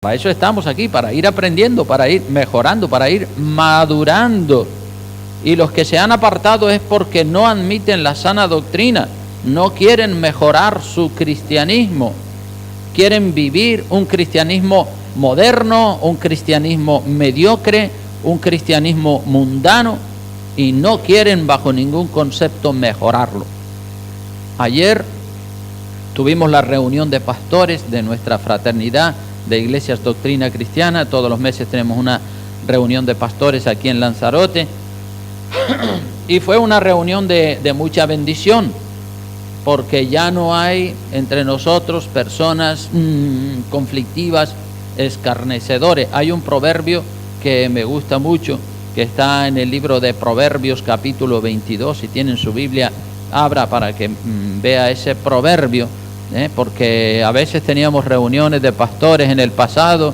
Para eso estamos aquí, para ir aprendiendo, para ir mejorando, para ir madurando. Y los que se han apartado es porque no admiten la sana doctrina, no quieren mejorar su cristianismo, quieren vivir un cristianismo moderno, un cristianismo mediocre, un cristianismo mundano, y no quieren bajo ningún concepto mejorarlo. Ayer tuvimos la reunión de pastores de nuestra fraternidad de Iglesias Doctrina Cristiana. Todos los meses tenemos una reunión de pastores aquí en Lanzarote y fue una reunión de mucha bendición, porque ya no hay entre nosotros personas conflictivas, escarnecedores. Hay un proverbio que me gusta mucho, que está en el libro de Proverbios capítulo 22. Si tienen su Biblia, abra para que vea ese proverbio. Porque a veces teníamos reuniones de pastores en el pasado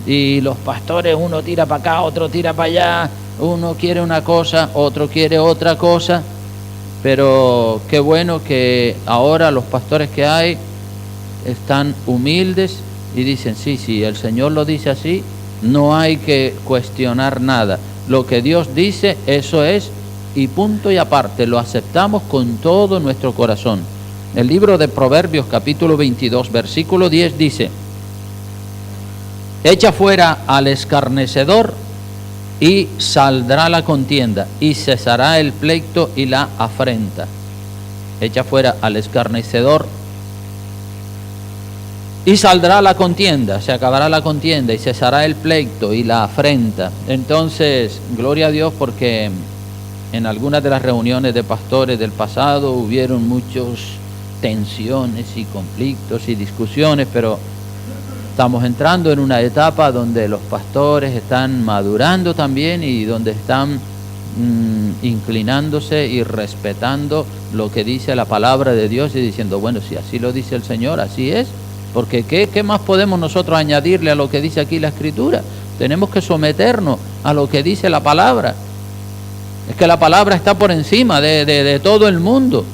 y los pastores, uno tira para acá, otro tira para allá, uno quiere una cosa, otro quiere otra cosa, pero qué bueno que ahora los pastores que hay están humildes y dicen, sí, el Señor lo dice así, no hay que cuestionar nada, lo que Dios dice, eso es, y punto y aparte, lo aceptamos con todo nuestro corazón. El libro de Proverbios capítulo 22 versículo 10 dice: echa fuera al escarnecedor y saldrá la contienda y cesará el pleito y la afrenta. Echa fuera al escarnecedor y saldrá la contienda, se acabará la contienda y cesará el pleito y la afrenta. Entonces, gloria a Dios, porque en algunas de las reuniones de pastores del pasado hubieron muchos tensiones y conflictos y discusiones, pero estamos entrando en una etapa donde los pastores están madurando también y donde están inclinándose y respetando lo que dice la palabra de Dios y diciendo, bueno, si así lo dice el Señor, así es, porque ¿qué más podemos nosotros añadirle a lo que dice aquí la Escritura? Tenemos que someternos a lo que dice la palabra. Es que la palabra está por encima de todo el mundo,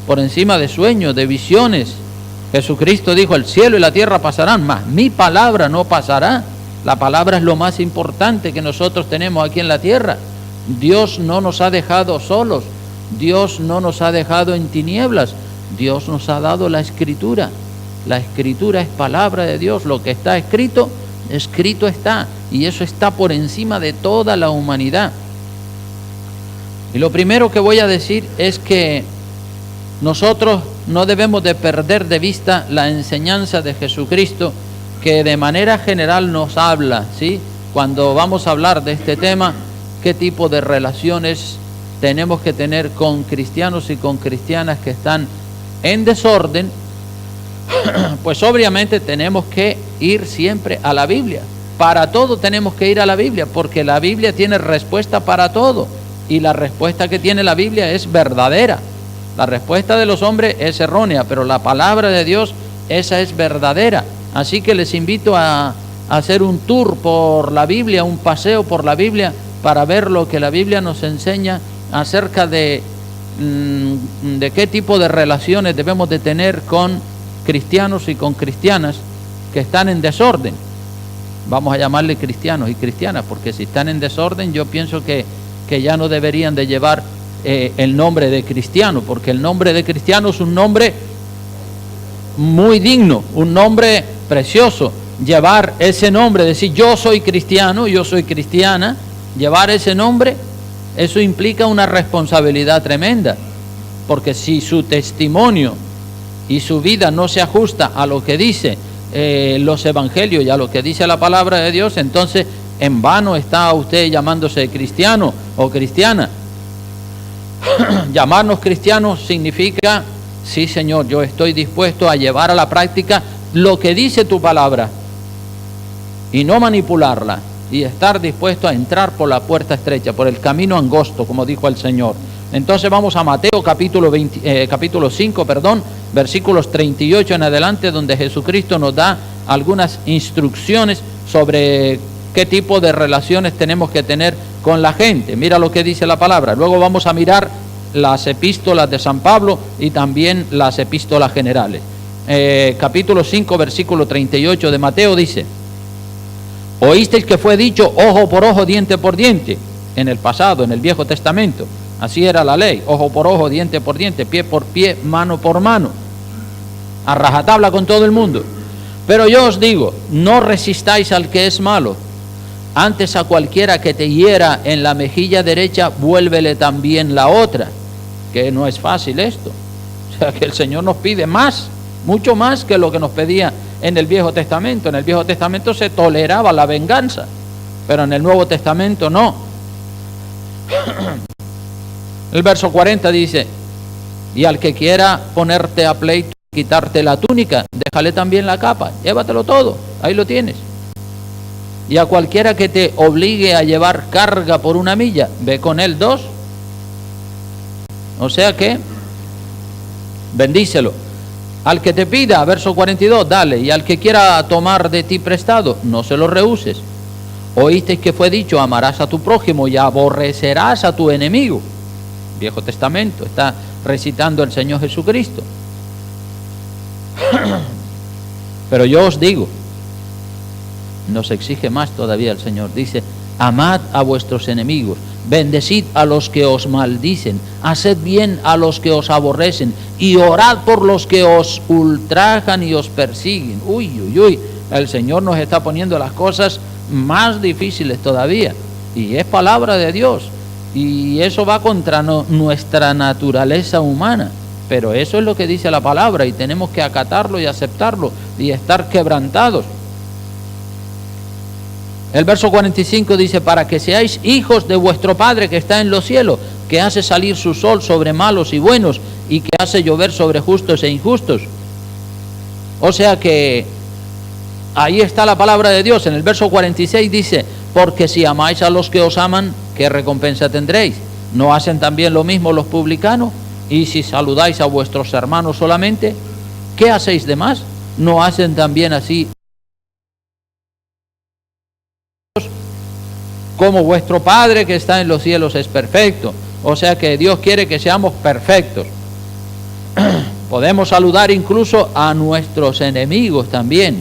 por encima de sueños, de visiones. Jesucristo dijo, el cielo y la tierra pasarán, mas mi palabra no pasará. La palabra es lo más importante que nosotros tenemos aquí en la tierra. Dios no nos ha dejado solos, Dios no nos ha dejado en tinieblas, Dios nos ha dado la Escritura. La Escritura es palabra de Dios, lo que está escrito, escrito está, y eso está por encima de toda la humanidad. Y lo primero que voy a decir es que nosotros no debemos de perder de vista la enseñanza de Jesucristo, que de manera general nos habla, ¿sí? Cuando vamos a hablar de este tema, qué tipo de relaciones tenemos que tener con cristianos y con cristianas que están en desorden, pues obviamente tenemos que ir siempre a la Biblia. Para todo tenemos que ir a la Biblia, porque la Biblia tiene respuesta para todo, y la respuesta que tiene la Biblia es verdadera. La respuesta de los hombres es errónea, pero la palabra de Dios, esa es verdadera. Así que les invito a hacer un tour por la Biblia, un paseo por la Biblia, para ver lo que la Biblia nos enseña acerca de qué tipo de relaciones debemos de tener con cristianos y con cristianas que están en desorden. Vamos a llamarle cristianos y cristianas, porque si están en desorden, yo pienso que ya no deberían de llevar el nombre de cristiano, porque el nombre de cristiano es un nombre muy digno, un nombre precioso. Llevar ese nombre, decir yo soy cristiano, yo soy cristiana, llevar ese nombre, eso implica una responsabilidad tremenda, porque si su testimonio y su vida no se ajusta a lo que dice los evangelios y a lo que dice la palabra de Dios, entonces en vano está usted llamándose cristiano o cristiana. Llamarnos cristianos significa, sí Señor, yo estoy dispuesto a llevar a la práctica lo que dice tu palabra y no manipularla, y estar dispuesto a entrar por la puerta estrecha, por el camino angosto, como dijo el Señor. Entonces vamos a Mateo capítulo 5, versículos 38 en adelante, donde Jesucristo nos da algunas instrucciones sobre qué tipo de relaciones tenemos que tener con la gente. Mira lo que dice la palabra. Luego vamos a mirar las epístolas de San Pablo y también las epístolas generales. Capítulo 5, versículo 38 de Mateo dice: Oísteis que fue dicho ojo por ojo, diente por diente, en el pasado, en el Viejo Testamento. Así era la ley, ojo por ojo, diente por diente, pie por pie, mano por mano, a rajatabla con todo el mundo. Pero yo os digo, no resistáis al que es malo, antes a cualquiera que te hiera en la mejilla derecha, vuélvele también la otra, que no es fácil esto. O sea que el Señor nos pide más, mucho más que lo que nos pedía en el Viejo Testamento. En el Viejo Testamento se toleraba la venganza, pero en el Nuevo Testamento no. El verso 40 dice, y al que quiera ponerte a pleito, quitarte la túnica, déjale también la capa, llévatelo todo, ahí lo tienes. Y a cualquiera que te obligue a llevar carga por 1 milla, ve con él 2. O sea que, bendícelo. Al que te pida, verso 42, dale, y al que quiera tomar de ti prestado, no se lo rehuses. Oísteis que fue dicho, amarás a tu prójimo y aborrecerás a tu enemigo. Viejo Testamento, está recitando el Señor Jesucristo. Pero yo os digo, nos exige más todavía el Señor, dice, amad a vuestros enemigos, bendecid a los que os maldicen, haced bien a los que os aborrecen y orad por los que os ultrajan y os persiguen. Uy, uy, uy, el Señor nos está poniendo las cosas más difíciles todavía, y es palabra de Dios, y eso va contra nuestra naturaleza humana, pero eso es lo que dice la palabra y tenemos que acatarlo y aceptarlo y estar quebrantados. El verso 45 dice, para que seáis hijos de vuestro Padre que está en los cielos, que hace salir su sol sobre malos y buenos, y que hace llover sobre justos e injustos. O sea que ahí está la palabra de Dios. En el verso 46 dice, porque si amáis a los que os aman, ¿qué recompensa tendréis? ¿No hacen también lo mismo los publicanos? Y si saludáis a vuestros hermanos solamente, ¿qué hacéis de más? ¿No hacen también así como vuestro Padre que está en los cielos es perfecto? O sea que Dios quiere que seamos perfectos. Podemos saludar incluso a nuestros enemigos también.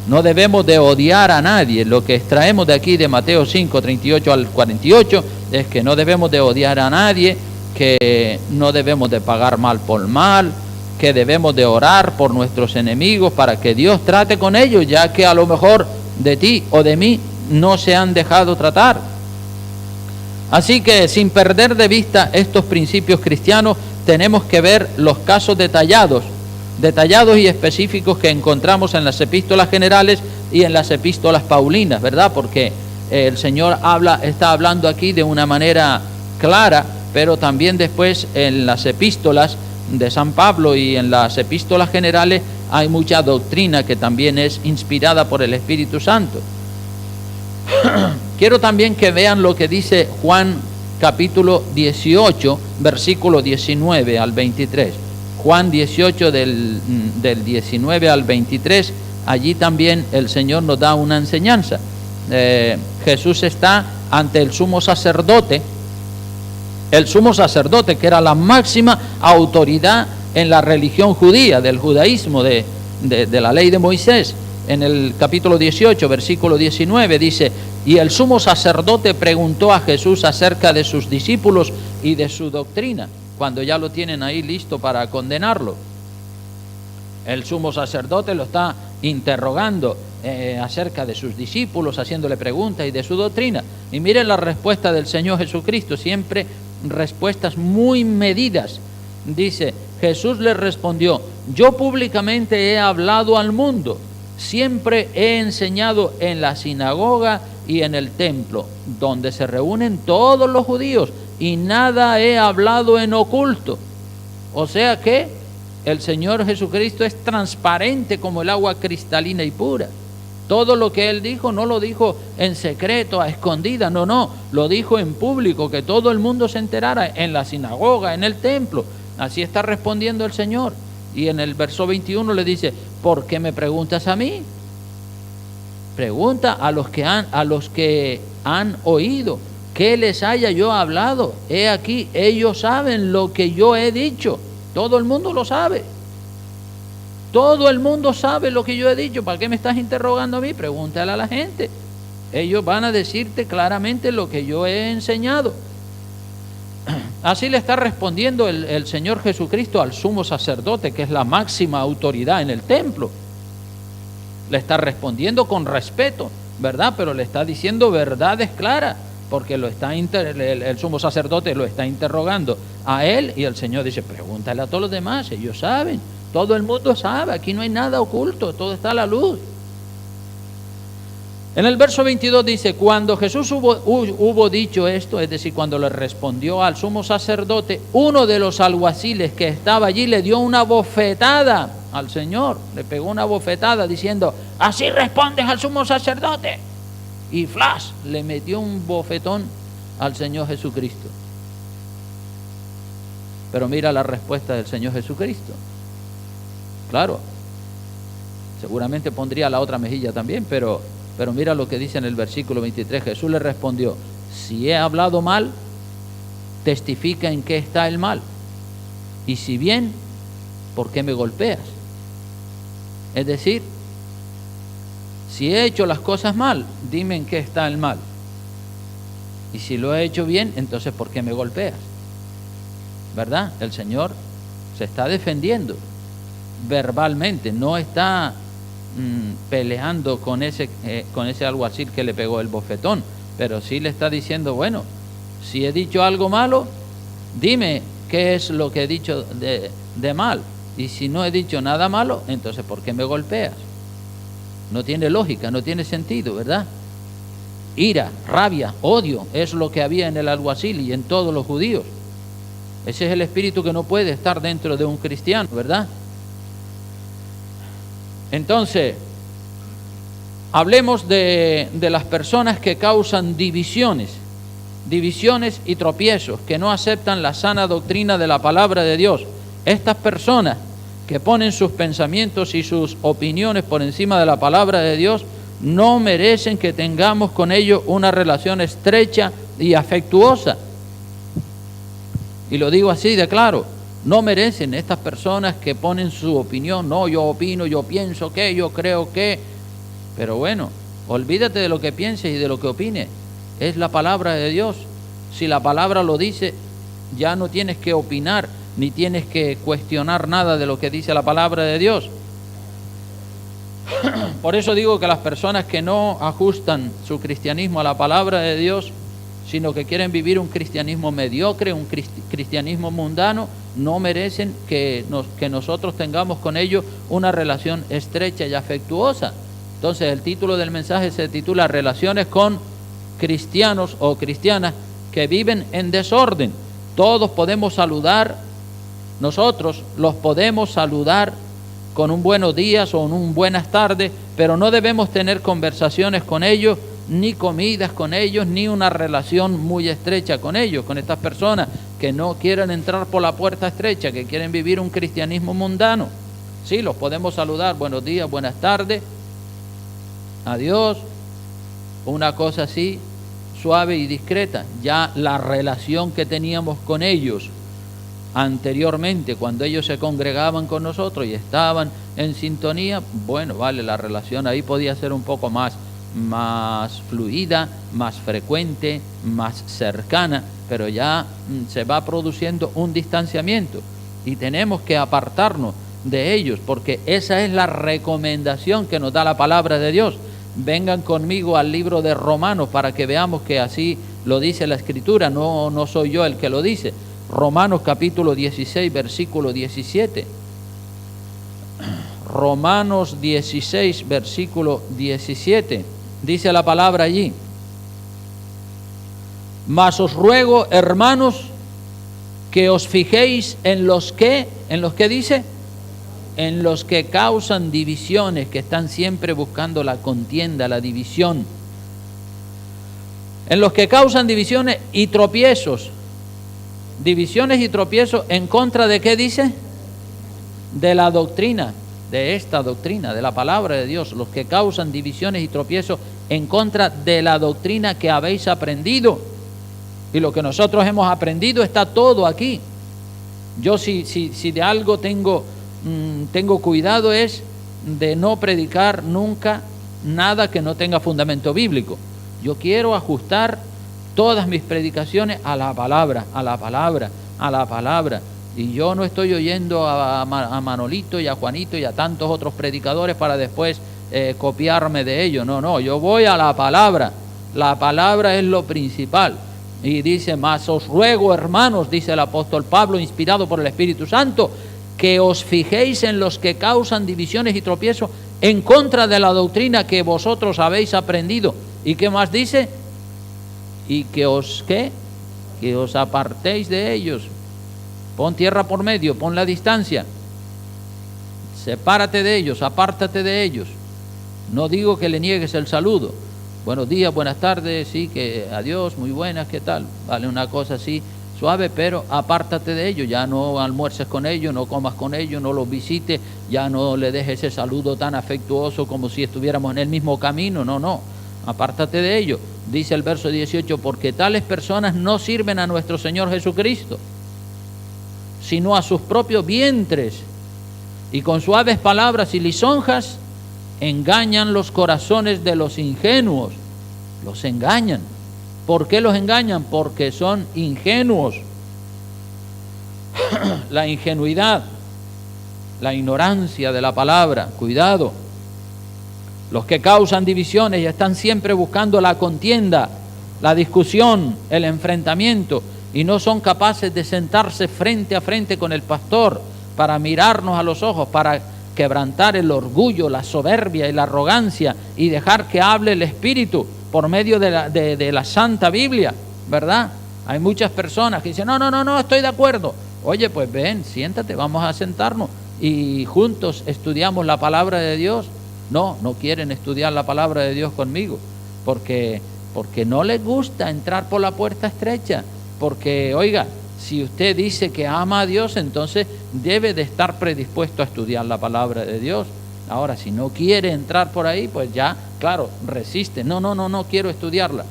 No debemos de odiar a nadie. Lo que extraemos de aquí de Mateo 5, 38 al 48 es que no debemos de odiar a nadie, que no debemos de pagar mal por mal, que debemos de orar por nuestros enemigos para que Dios trate con ellos, ya que a lo mejor de ti o de mí no se han dejado tratar. Así que sin perder de vista estos principios cristianos, tenemos que ver los casos detallados y específicos que encontramos en las epístolas generales y en las epístolas paulinas, ¿verdad? Porque el Señor está hablando aquí de una manera clara, pero también después en las epístolas de San Pablo y en las epístolas generales hay mucha doctrina que también es inspirada por el Espíritu Santo. Quiero también que vean lo que dice Juan capítulo 18, versículo 19 al 23. Juan 18 del 19 al 23, allí también el Señor nos da una enseñanza. Jesús está ante el sumo sacerdote que era la máxima autoridad en la religión judía, del judaísmo, de la ley de Moisés. En el capítulo 18, versículo 19 dice, y el sumo sacerdote preguntó a Jesús acerca de sus discípulos y de su doctrina, cuando ya lo tienen ahí listo para condenarlo. El sumo sacerdote lo está interrogando acerca de sus discípulos, haciéndole preguntas y de su doctrina. Y miren la respuesta del Señor Jesucristo, siempre respuestas muy medidas. Dice, Jesús le respondió, yo públicamente he hablado al mundo, siempre he enseñado en la sinagoga y en el templo, donde se reúnen todos los judíos, y nada he hablado en oculto. O sea que el Señor Jesucristo es transparente como el agua cristalina y pura. Todo lo que Él dijo no lo dijo en secreto, a escondida, no, lo dijo en público, que todo el mundo se enterara, en la sinagoga, en el templo. Así está respondiendo el Señor. Y en el verso 21 le dice, ¿por qué me preguntas a mí? Pregunta a los que han oído, ¿qué les haya yo hablado? He aquí, ellos saben lo que yo he dicho. Todo el mundo lo sabe. Todo el mundo sabe lo que yo he dicho. ¿Para qué me estás interrogando a mí? Pregúntale a la gente. Ellos van a decirte claramente lo que yo he enseñado. Así le está respondiendo el Señor Jesucristo al sumo sacerdote, que es la máxima autoridad en el templo. Le está respondiendo con respeto, ¿verdad? Pero le está diciendo verdades claras, porque el sumo sacerdote lo está interrogando a él, y el Señor dice, pregúntale a todos los demás, ellos saben, todo el mundo sabe, aquí no hay nada oculto, todo está a la luz. En el verso 22 dice, cuando Jesús hubo dicho esto, es decir, cuando le respondió al sumo sacerdote, uno de los alguaciles que estaba allí le dio una bofetada al Señor, le pegó una bofetada diciendo, así respondes al sumo sacerdote. Y flash, le metió un bofetón al Señor Jesucristo. Pero mira la respuesta del Señor Jesucristo. Claro, seguramente pondría la otra mejilla también, pero mira lo que dice en el versículo 23. Jesús le respondió, si he hablado mal, testifica en qué está el mal. Y si bien, ¿por qué me golpeas? Es decir, si he hecho las cosas mal, dime en qué está el mal. Y si lo he hecho bien, entonces ¿por qué me golpeas? ¿Verdad? El Señor se está defendiendo verbalmente, no está peleando con ese alguacil que le pegó el bofetón, pero sí le está diciendo, bueno, si he dicho algo malo, dime qué es lo que he dicho de mal, y si no he dicho nada malo, entonces ¿por qué me golpeas? No tiene lógica, no tiene sentido, ¿verdad? Ira, rabia, odio es lo que había en el alguacil y en todos los judíos. Ese es el espíritu que no puede estar dentro de un cristiano, ¿verdad? Entonces, hablemos de las personas que causan divisiones y tropiezos, que no aceptan la sana doctrina de la palabra de Dios. Estas personas que ponen sus pensamientos y sus opiniones por encima de la palabra de Dios, no merecen que tengamos con ellos una relación estrecha y afectuosa. Y lo digo así de claro. No merecen estas personas que ponen su opinión, no, yo opino, yo pienso que, yo creo que, pero bueno, olvídate de lo que pienses y de lo que opines, es la palabra de Dios. Si la palabra lo dice, ya no tienes que opinar, ni tienes que cuestionar nada de lo que dice la palabra de Dios. Por eso digo que las personas que no ajustan su cristianismo a la palabra de Dios, sino que quieren vivir un cristianismo mediocre, un cristianismo mundano, no merecen que nosotros tengamos con ellos una relación estrecha y afectuosa. Entonces el título del mensaje se titula Relaciones con cristianos o cristianas que viven en desorden. Todos podemos saludar, nosotros los podemos saludar con un buenos días o un buenas tardes, pero no debemos tener conversaciones con ellos, ni comidas con ellos, ni una relación muy estrecha con ellos, con estas personas que no quieren entrar por la puerta estrecha, que quieren vivir un cristianismo mundano. Sí, los podemos saludar, buenos días, buenas tardes, adiós, una cosa así, suave y discreta. Ya la relación que teníamos con ellos anteriormente, cuando ellos se congregaban con nosotros y estaban en sintonía, bueno, vale, la relación ahí podía ser un poco más fluida, más frecuente, más cercana, pero ya se va produciendo un distanciamiento y tenemos que apartarnos de ellos, porque esa es la recomendación que nos da la palabra de Dios. Vengan conmigo al libro de Romanos para que veamos que así lo dice la Escritura, no soy yo el que lo dice. Romanos capítulo 16, versículo 17. Romanos 16, versículo 17. Dice la palabra allí: mas os ruego, hermanos, que os fijéis en los que dice, en los que causan divisiones, que están siempre buscando la contienda, la división, en los que causan divisiones y tropiezos. Divisiones y tropiezos en contra de ¿qué dice? De la doctrina, de esta doctrina, de la palabra de Dios, los que causan divisiones y tropiezos en contra de la doctrina que habéis aprendido. Y lo que nosotros hemos aprendido está todo aquí. Yo si de algo tengo tengo cuidado es de no predicar nunca nada que no tenga fundamento bíblico. Yo quiero ajustar todas mis predicaciones a la palabra, a la palabra, a la palabra. Y yo no estoy oyendo a Manolito y a Juanito y a tantos otros predicadores para después copiarme de ellos. No, yo voy a la palabra. La palabra es lo principal. Y dice, mas os ruego, hermanos, dice el apóstol Pablo, inspirado por el Espíritu Santo, que os fijéis en los que causan divisiones y tropiezos en contra de la doctrina que vosotros habéis aprendido. ¿Y qué más dice? Y que os apartéis de ellos. Pon tierra por medio, pon la distancia. Sepárate de ellos, apártate de ellos. No digo que le niegues el saludo. Buenos días, buenas tardes, sí, que adiós, muy buenas, ¿qué tal? Vale, una cosa así suave, pero apártate de ellos. Ya no almuerces con ellos, no comas con ellos, no los visites, ya no le dejes ese saludo tan afectuoso como si estuviéramos en el mismo camino. No, apártate de ellos. Dice el verso 18, porque tales personas no sirven a nuestro Señor Jesucristo, sino a sus propios vientres, y con suaves palabras y lisonjas engañan los corazones de los ingenuos. Los engañan. ¿Por qué los engañan? Porque son ingenuos. La ingenuidad, la ignorancia de la palabra, cuidado. Los que causan divisiones y están siempre buscando la contienda, la discusión, el enfrentamiento, y no son capaces de sentarse frente a frente con el pastor para mirarnos a los ojos, para quebrantar el orgullo, la soberbia y la arrogancia y dejar que hable el Espíritu por medio de la Santa Biblia, ¿verdad? Hay muchas personas que dicen, no, estoy de acuerdo. Oye, pues ven, siéntate, vamos a sentarnos y juntos estudiamos la palabra de Dios. No quieren estudiar la palabra de Dios conmigo, porque no les gusta entrar por la puerta estrecha. Porque, oiga, si usted dice que ama a Dios, entonces debe de estar predispuesto a estudiar la palabra de Dios. Ahora, si no quiere entrar por ahí, pues ya, claro, resiste. No quiero estudiarla.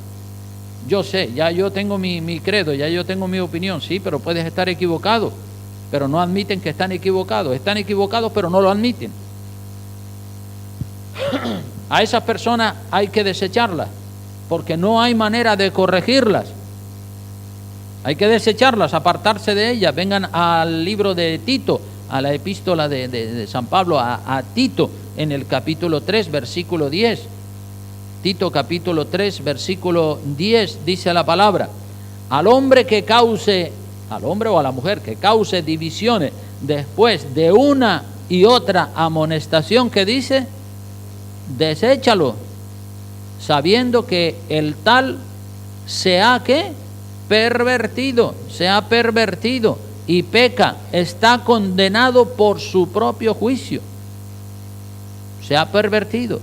Yo sé, ya yo tengo mi credo, ya yo tengo mi opinión. Sí, pero puedes estar equivocado. Pero no admiten que están equivocados. Están equivocados, pero no lo admiten. A esas personas hay que desecharlas, porque no hay manera de corregirlas. Hay que desecharlas, apartarse de ellas. Vengan al libro de Tito, a la epístola de San Pablo a Tito, en el capítulo 3, versículo 10. Tito capítulo 3, versículo 10, dice la palabra: al hombre o a la mujer que cause divisiones después de una y otra amonestación, que dice, deséchalo, sabiendo que el tal se ha pervertido y peca, está condenado por su propio juicio. Se ha pervertido.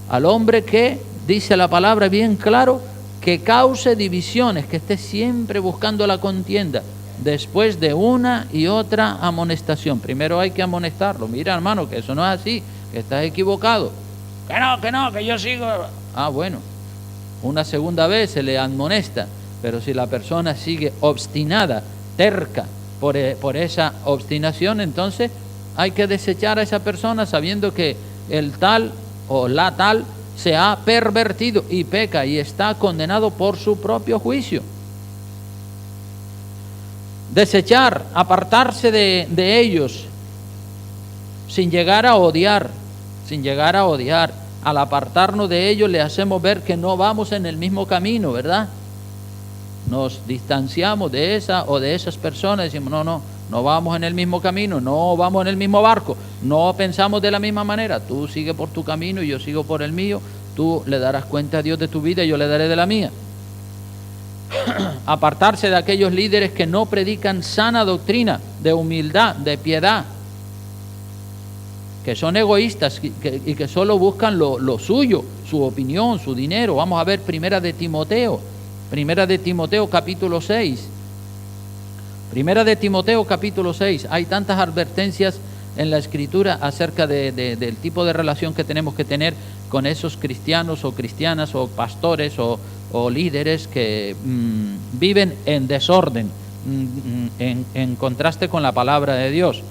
Al hombre que, dice la palabra bien claro, que cause divisiones, que esté siempre buscando la contienda, después de una y otra amonestación. Primero hay que amonestarlo. Mira, hermano, que eso no es así, que estás equivocado. Que yo sigo. Bueno, una segunda vez se le amonesta. Pero si la persona sigue obstinada, terca por esa obstinación, entonces hay que desechar a esa persona sabiendo que el tal o la tal se ha pervertido y peca y está condenado por su propio juicio. Desechar, apartarse de ellos, sin llegar a odiar. Al apartarnos de ellos le hacemos ver que no vamos en el mismo camino, ¿verdad? Nos distanciamos de esa o de esas personas, decimos, no vamos en el mismo camino, no vamos en el mismo barco, no pensamos de la misma manera. Tú sigue por tu camino y yo sigo por el mío. Tú le darás cuenta a Dios de tu vida y yo le daré de la mía. Apartarse de aquellos líderes que no predican sana doctrina, de humildad, de piedad, que son egoístas y que solo buscan lo suyo, su opinión, su dinero. Vamos a ver Primera de Timoteo capítulo 6. Primera de Timoteo capítulo 6. Hay tantas advertencias en la Escritura acerca del tipo de relación que tenemos que tener con esos cristianos o cristianas o pastores o líderes que viven en desorden, en contraste con la palabra de Dios.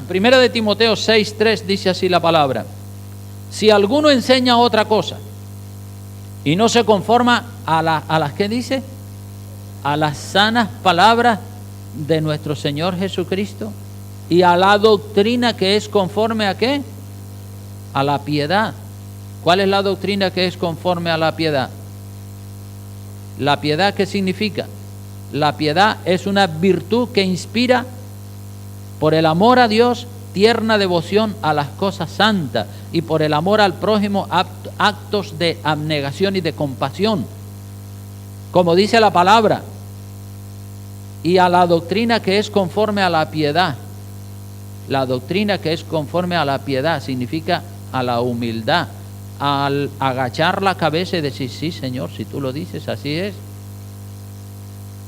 Primera de Timoteo 6:3 dice así la palabra: si alguno enseña otra cosa y no se conforma a las ¿qué dice? A las sanas palabras de nuestro Señor Jesucristo y a la doctrina que es conforme a ¿qué? A la piedad. ¿Cuál es la doctrina que es conforme a la piedad? ¿La piedad qué significa? La piedad es una virtud que inspira por el amor a Dios, tierna devoción a las cosas santas, y por el amor al prójimo, actos de abnegación y de compasión, como dice la palabra, y a la doctrina que es conforme a la piedad. La doctrina que es conforme a la piedad significa a la humildad, al agachar la cabeza y decir: sí, Señor, si tú lo dices, así es.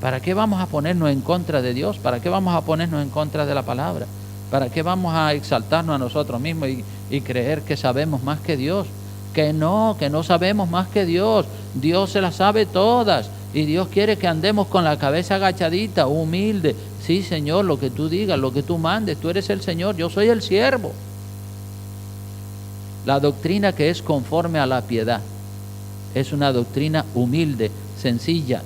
¿Para qué vamos a ponernos en contra de Dios? ¿Para qué vamos a ponernos en contra de la palabra? ¿Para qué vamos a exaltarnos a nosotros mismos y creer que sabemos más que Dios? Que no sabemos más que Dios. Dios se las sabe todas y Dios quiere que andemos con la cabeza agachadita, humilde. Sí, Señor, lo que tú digas, lo que tú mandes, tú eres el Señor, yo soy el siervo. La doctrina que es conforme a la piedad es una doctrina humilde, sencilla.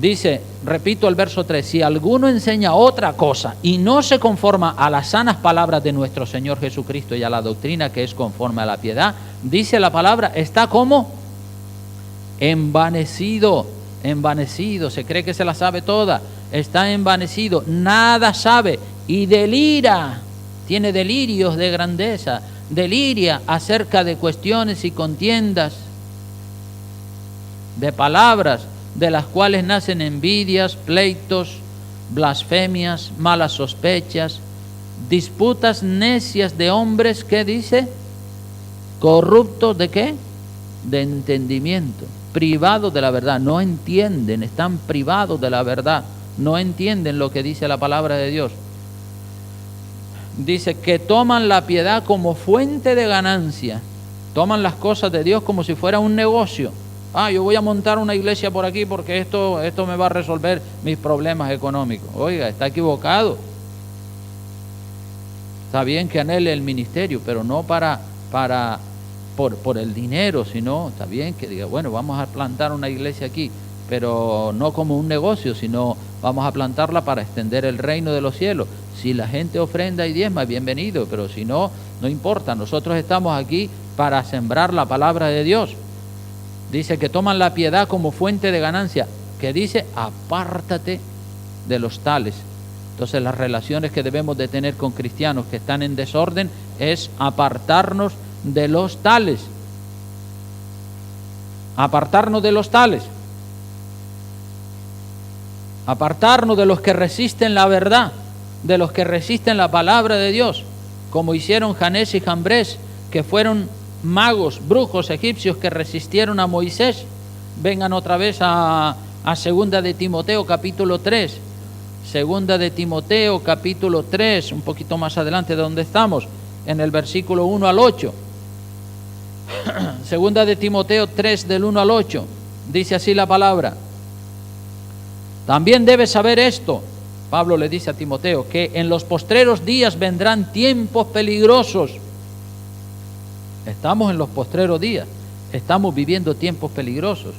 Dice, repito el verso 3, si alguno enseña otra cosa y no se conforma a las sanas palabras de nuestro Señor Jesucristo y a la doctrina que es conforme a la piedad, dice la palabra, está como envanecido, se cree que se la sabe toda, está envanecido, nada sabe y delira, tiene delirios de grandeza, deliria acerca de cuestiones y contiendas, de palabras, de las cuales nacen envidias, pleitos, blasfemias, malas sospechas, disputas necias de hombres, ¿qué dice? Corruptos ¿de qué? De entendimiento, privados de la verdad, no entienden, están privados de la verdad, no entienden lo que dice la palabra de Dios. Dice que toman la piedad como fuente de ganancia, toman las cosas de Dios como si fuera un negocio. Yo voy a montar una iglesia por aquí porque esto me va a resolver mis problemas económicos. Oiga, está equivocado. Está bien que anhele el ministerio, pero no por el dinero, sino está bien que diga, bueno, vamos a plantar una iglesia aquí, pero no como un negocio, sino vamos a plantarla para extender el reino de los cielos. Si la gente ofrenda y diezma, bienvenido, pero si no, no importa. Nosotros estamos aquí para sembrar la palabra de Dios. Dice que toman la piedad como fuente de ganancia, que dice, apártate de los tales. Entonces las relaciones que debemos de tener con cristianos que están en desorden es apartarnos de los tales. Apartarnos de los tales. Apartarnos de los que resisten la verdad, de los que resisten la palabra de Dios, como hicieron Janés y Jambres, que fueron magos, brujos egipcios que resistieron a Moisés. Vengan otra vez a segunda de Timoteo capítulo 3. Segunda de Timoteo capítulo 3, un poquito más adelante de donde estamos, en el versículo 1 al 8. Segunda de Timoteo 3 del 1 al 8. Dice así la palabra. También debes saber esto, Pablo le dice a Timoteo, que en los postreros días vendrán tiempos peligrosos. Estamos en los postreros días, estamos viviendo tiempos peligrosos,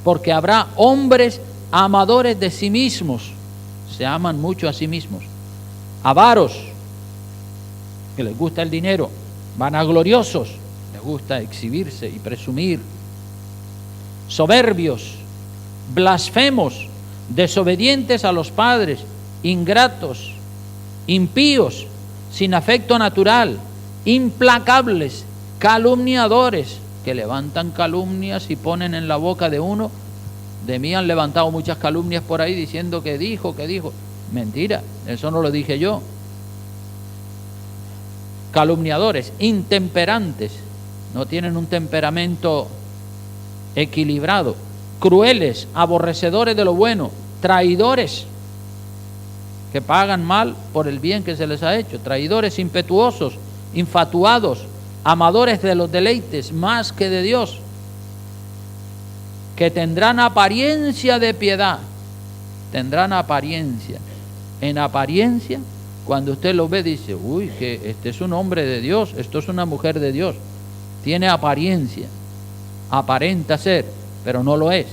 porque habrá hombres amadores de sí mismos, se aman mucho a sí mismos, avaros, que les gusta el dinero, vanagloriosos, les gusta exhibirse y presumir, soberbios, blasfemos, desobedientes a los padres, ingratos, impíos, sin afecto natural, implacables, calumniadores, que levantan calumnias y ponen en la boca de uno. De mí han levantado muchas calumnias por ahí diciendo que dijo. Mentira, eso no lo dije yo. Calumniadores, intemperantes, no tienen un temperamento equilibrado, crueles, aborrecedores de lo bueno, traidores, que pagan mal por el bien que se les ha hecho, traidores, impetuosos, infatuados, amadores de los deleites más que de Dios, que tendrán apariencia de piedad, tendrán apariencia. En apariencia cuando usted lo ve dice, uy, que este es un hombre de Dios, esto es una mujer de Dios, tiene apariencia, aparenta ser, pero no lo es.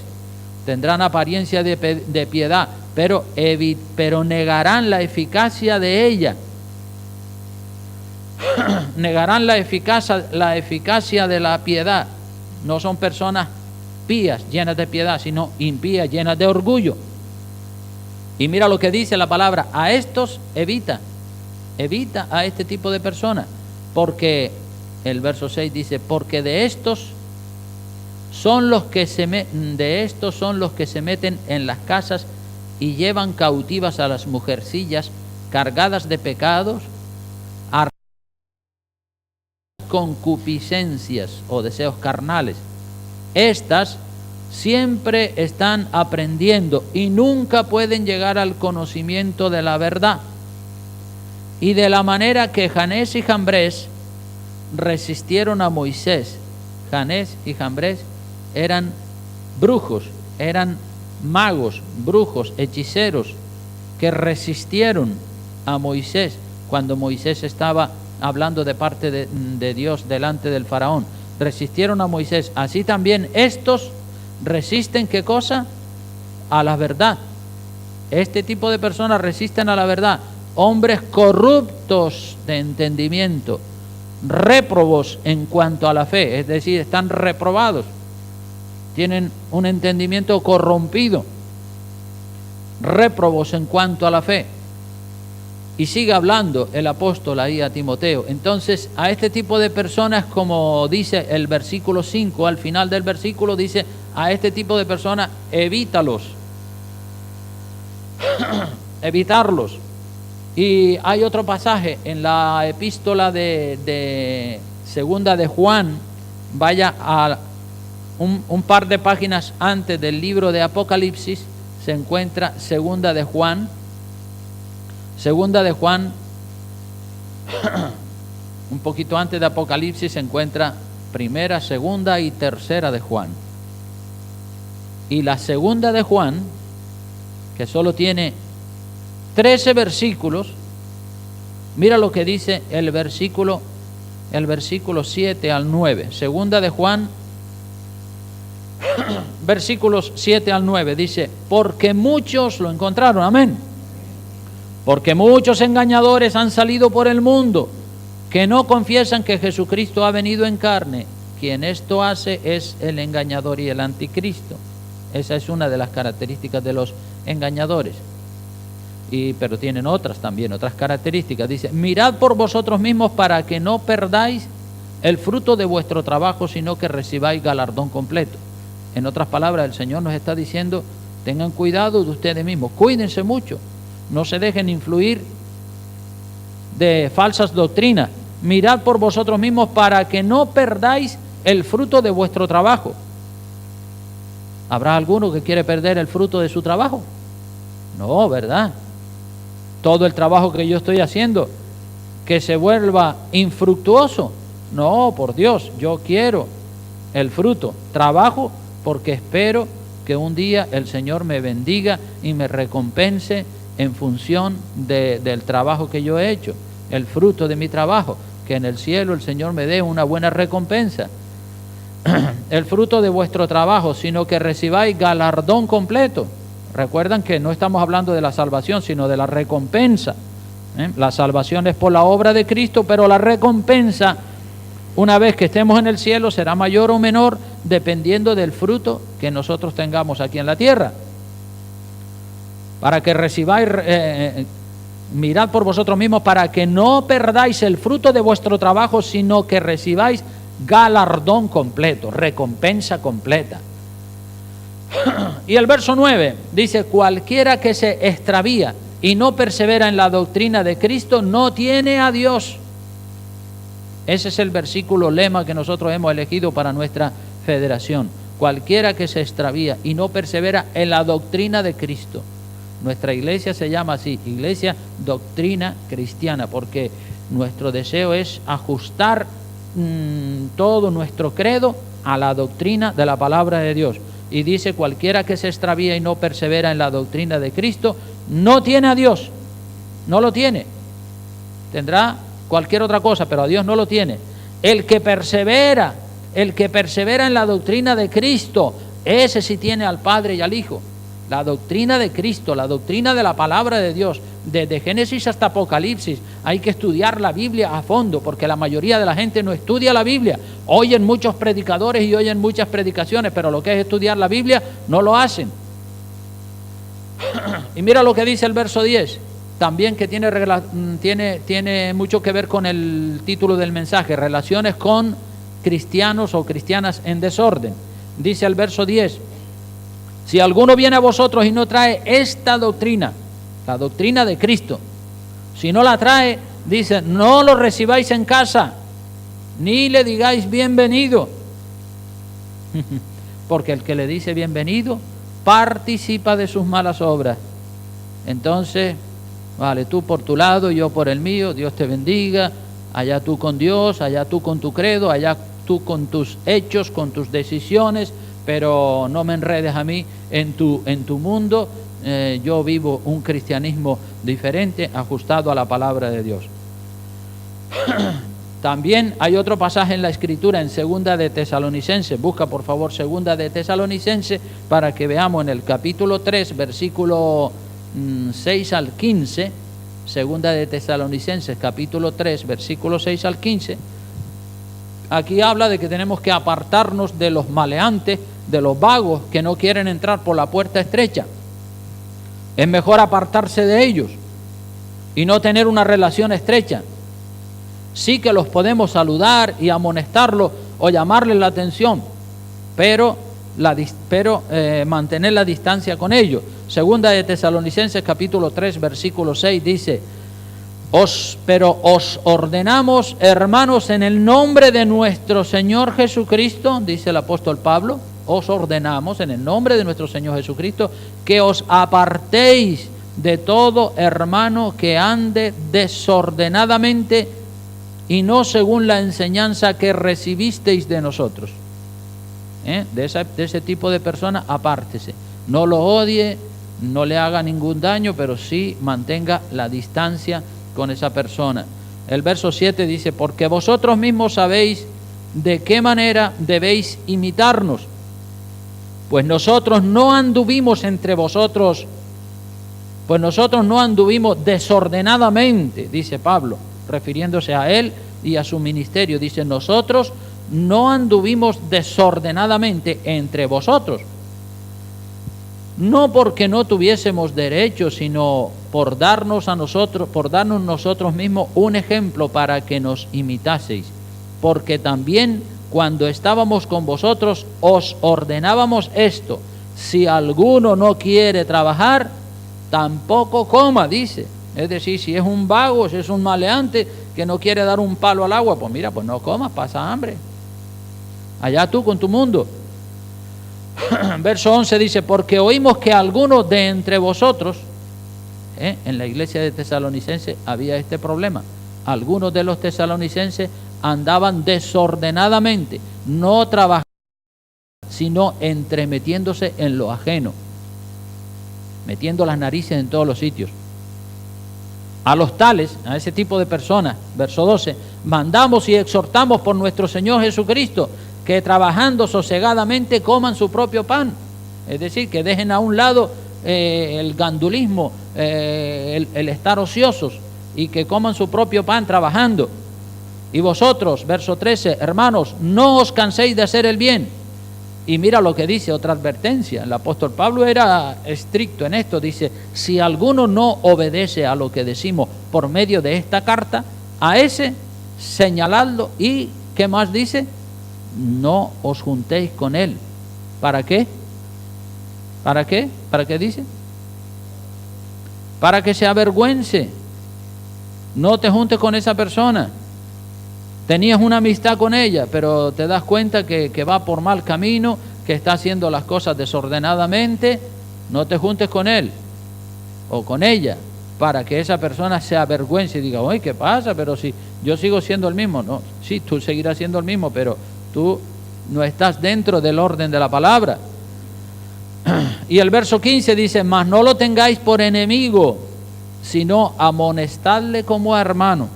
Tendrán apariencia de piedad, pero negarán la eficacia de ella. Negarán la eficacia de la piedad. No son personas pías, llenas de piedad, sino impías, llenas de orgullo. Y mira lo que dice la palabra, a estos evita a este tipo de personas, porque el verso 6 dice, porque de estos son los que se meten en las casas y llevan cautivas a las mujercillas cargadas de pecados, concupiscencias o deseos carnales. Estas siempre están aprendiendo y nunca pueden llegar al conocimiento de la verdad. Y de la manera que Janés y Jambres resistieron a Moisés. Janés y Jambres eran brujos, eran magos, brujos, hechiceros, que resistieron a Moisés cuando Moisés estaba hablando de parte de Dios delante del faraón. Resistieron a Moisés. Así también estos resisten, ¿qué cosa? A la verdad. Este tipo de personas resisten a la verdad. Hombres corruptos de entendimiento, réprobos en cuanto a la fe, es decir, están reprobados, tienen un entendimiento corrompido, réprobos en cuanto a la fe. Y sigue hablando el apóstol ahí a Timoteo. Entonces, a este tipo de personas, como dice el versículo 5, al final del versículo dice, a este tipo de personas, evítalos. Evitarlos. Y hay otro pasaje en la epístola de segunda de Juan, vaya a un par de páginas antes del libro de Apocalipsis, se encuentra segunda de Juan, un poquito antes de Apocalipsis se encuentra primera, segunda y tercera de Juan. Y la segunda de Juan, que solo tiene 13 versículos, mira lo que dice el versículo 7 al 9. Segunda de Juan, versículos 7 al 9, dice, porque muchos lo encontraron, amén. Porque muchos engañadores han salido por el mundo, que no confiesan que Jesucristo ha venido en carne. Quien esto hace es el engañador y el anticristo. Esa es una de las características de los engañadores. Pero tienen otras también, otras características. Dice, mirad por vosotros mismos para que no perdáis el fruto de vuestro trabajo, sino que recibáis galardón completo. En otras palabras, el Señor nos está diciendo, tengan cuidado de ustedes mismos, cuídense mucho, no se dejen influir de falsas doctrinas. Mirad por vosotros mismos para que no perdáis el fruto de vuestro trabajo. ¿Habrá alguno que quiere perder el fruto de su trabajo? No, ¿verdad? Todo el trabajo que yo estoy haciendo, que se vuelva infructuoso. No, por Dios, yo quiero el fruto. Trabajo porque espero que un día el Señor me bendiga y me recompense en función del trabajo que yo he hecho, el fruto de mi trabajo, que en el cielo el Señor me dé una buena recompensa. El fruto de vuestro trabajo, sino que recibáis galardón completo. Recuerdan que no estamos hablando de la salvación, sino de la recompensa. La salvación es por la obra de Cristo, pero la recompensa, una vez que estemos en el cielo, será mayor o menor, dependiendo del fruto que nosotros tengamos aquí en la tierra. Para que recibáis, mirad por vosotros mismos, para que no perdáis el fruto de vuestro trabajo, sino que recibáis galardón completo, recompensa completa. Y el verso 9 dice, cualquiera que se extravía y no persevera en la doctrina de Cristo, no tiene a Dios. Ese es el versículo lema que nosotros hemos elegido para nuestra federación. Cualquiera que se extravía y no persevera en la doctrina de Cristo. Nuestra iglesia se llama así, Iglesia Doctrina Cristiana, porque nuestro deseo es ajustar todo nuestro credo a la doctrina de la palabra de Dios. Y dice, cualquiera que se extravía y no persevera en la doctrina de Cristo, no tiene a Dios, no lo tiene. Tendrá cualquier otra cosa, pero a Dios no lo tiene. El que persevera en la doctrina de Cristo, ese sí tiene al Padre y al Hijo. La doctrina de Cristo, la doctrina de la palabra de Dios, desde Génesis hasta Apocalipsis, hay que estudiar la Biblia a fondo, porque la mayoría de la gente no estudia la Biblia. Oyen muchos predicadores y oyen muchas predicaciones, pero lo que es estudiar la Biblia no lo hacen. Y mira lo que dice el verso 10, también que tiene mucho que ver con el título del mensaje, relaciones con cristianos o cristianas en desorden. Dice el verso 10, si alguno viene a vosotros y no trae esta doctrina, la doctrina de Cristo, si no la trae, dice, no lo recibáis en casa, ni le digáis bienvenido, porque el que le dice bienvenido participa de sus malas obras. Entonces, vale, tú por tu lado, yo por el mío, Dios te bendiga, allá tú con Dios, allá tú con tu credo, allá tú con tus hechos, con tus decisiones, pero no me enredes a mí en tu mundo. Yo vivo un cristianismo diferente, ajustado a la palabra de Dios. También hay otro pasaje en la Escritura, en Segunda de Tesalonicenses. Busca por favor Segunda de Tesalonicenses para que veamos en el capítulo 3, versículo 6 al 15. Segunda de Tesalonicenses, capítulo 3, versículo 6 al 15. Aquí habla de que tenemos que apartarnos de los maleantes, de los vagos que no quieren entrar por la puerta estrecha. Es mejor apartarse de ellos y no tener una relación estrecha. Sí que los podemos saludar y amonestarlos o llamarles la atención, pero mantener la distancia con ellos. Segunda de Tesalonicenses capítulo 3 versículo 6 dice, pero os ordenamos, hermanos, en el nombre de nuestro Señor Jesucristo, dice el apóstol Pablo, os ordenamos en el nombre de nuestro Señor Jesucristo, que os apartéis de todo hermano que ande desordenadamente y no según la enseñanza que recibisteis de nosotros. De ese tipo de persona, apártese. No lo odie, no le haga ningún daño, pero sí mantenga la distancia con esa persona. El verso 7 dice, porque vosotros mismos sabéis de qué manera debéis imitarnos, pues nosotros no anduvimos desordenadamente, dice Pablo, refiriéndose a él y a su ministerio. Dice, nosotros no anduvimos desordenadamente entre vosotros, no porque no tuviésemos derecho, sino por darnos nosotros mismos un ejemplo para que nos imitaseis, porque también cuando estábamos con vosotros os ordenábamos esto, si alguno no quiere trabajar, tampoco coma, dice. Es decir, si es un vago, si es un maleante que no quiere dar un palo al agua, pues mira, pues no comas, pasa hambre. Allá tú con tu mundo. Verso 11 dice, porque oímos que algunos de entre vosotros, en la iglesia de Tesalonicenses había este problema. Algunos de los tesalonicenses andaban desordenadamente, no trabajando, sino entremetiéndose en lo ajeno, metiendo las narices en todos los sitios. A los tales, a ese tipo de personas, verso 12, mandamos y exhortamos por nuestro Señor Jesucristo, que trabajando sosegadamente coman su propio pan. Es decir, que dejen a un lado el gandulismo, el estar ociosos, y que coman su propio pan trabajando. Y vosotros, verso 13, hermanos, no os canséis de hacer el bien. Y mira lo que dice, otra advertencia. El apóstol Pablo era estricto en esto. Dice, si alguno no obedece a lo que decimos por medio de esta carta, a ese señaladlo. Y, ¿qué más dice? No os juntéis con él. ¿Para qué? ¿Para qué? ¿Para qué dice? Para que se avergüence. No te juntes con esa persona. Tenías una amistad con ella, pero te das cuenta que va por mal camino, que está haciendo las cosas desordenadamente. No te juntes con él o con ella, para que esa persona se avergüence y diga, oye, ¿qué pasa? Pero si yo sigo siendo el mismo. No, sí, tú seguirás siendo el mismo, pero tú no estás dentro del orden de la palabra. Y el verso 15 dice, mas no lo tengáis por enemigo, sino amonestadle como a hermano.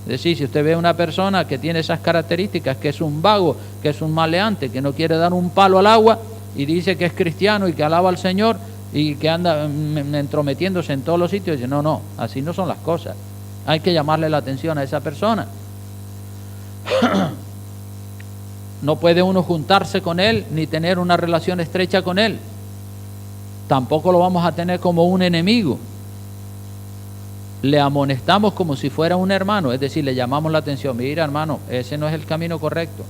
Es decir, si usted ve a una persona que tiene esas características, que es un vago, que es un maleante, que no quiere dar un palo al agua y dice que es cristiano y que alaba al Señor y que anda entrometiéndose en todos los sitios, dice, no, así no son las cosas. Hay que llamarle la atención a esa persona. No puede uno juntarse con él ni tener una relación estrecha con él. Tampoco lo vamos a tener como un enemigo. Le amonestamos como si fuera un hermano, es decir, le llamamos la atención. Mira, hermano, ese no es el camino correcto.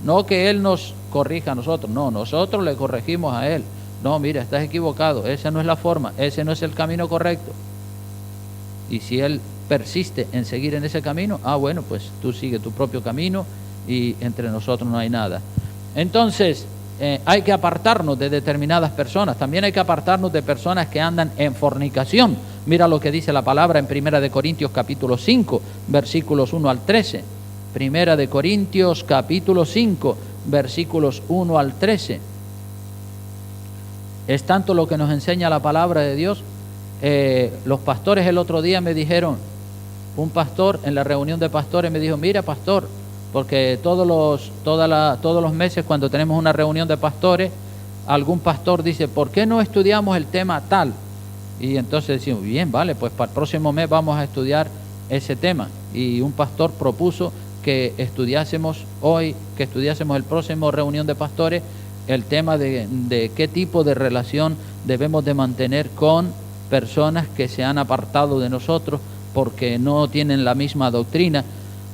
No que él nos corrija a nosotros, no, nosotros le corregimos a él. No, mira, estás equivocado, esa no es la forma, ese no es el camino correcto. Y si él persiste en seguir en ese camino, bueno, pues tú sigue tu propio camino y entre nosotros no hay nada. Entonces, hay que apartarnos de determinadas personas. También hay que apartarnos de personas que andan en fornicación. Mira lo que dice la palabra en 1 Corintios capítulo 5, versículos 1 al 13. 1 Corintios capítulo 5, versículos 1 al 13. Es tanto lo que nos enseña la palabra de Dios. Los pastores el otro día me dijeron, un pastor en la reunión de pastores me dijo, mira pastor, porque todos los meses cuando tenemos una reunión de pastores, algún pastor dice, ¿por qué no estudiamos el tema tal? Y entonces decimos, bien, vale, pues para el próximo mes vamos a estudiar ese tema. Y un pastor propuso que estudiásemos el próximo reunión de pastores, el tema de qué tipo de relación debemos de mantener con personas que se han apartado de nosotros porque no tienen la misma doctrina.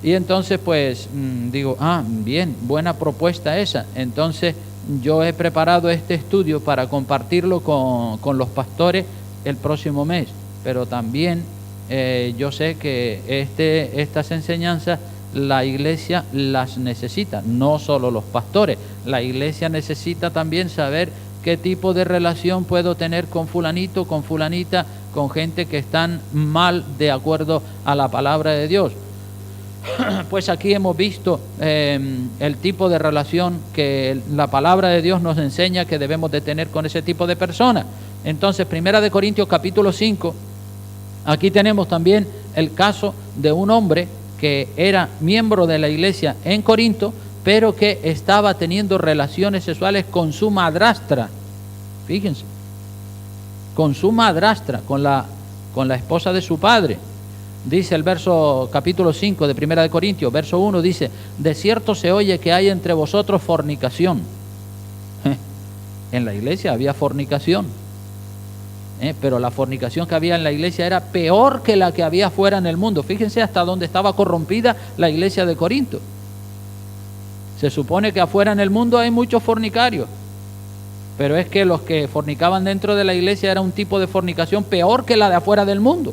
Y entonces pues digo, bien, buena propuesta esa. Entonces yo he preparado este estudio para compartirlo con los pastores el próximo mes, pero también yo sé que estas enseñanzas la iglesia las necesita, no solo los pastores. La iglesia necesita también saber qué tipo de relación puedo tener con fulanito, con fulanita, con gente que están mal de acuerdo a la palabra de Dios. Pues aquí hemos visto el tipo de relación que la palabra de Dios nos enseña que debemos de tener con ese tipo de personas. Entonces, 1 Corintios capítulo 5, aquí tenemos también el caso de un hombre que era miembro de la iglesia en Corinto, pero que estaba teniendo relaciones sexuales con su madrastra. Fíjense, con su madrastra, con la esposa de su padre. Dice el verso capítulo 5 de 1 Corintios, verso 1, dice, de cierto se oye que hay entre vosotros fornicación. En la iglesia había fornicación, pero la fornicación que había en la iglesia era peor que la que había fuera en el mundo. Fíjense hasta dónde estaba corrompida la iglesia de Corinto. Se supone que afuera en el mundo hay muchos fornicarios, pero es que los que fornicaban dentro de la iglesia era un tipo de fornicación peor que la de afuera del mundo.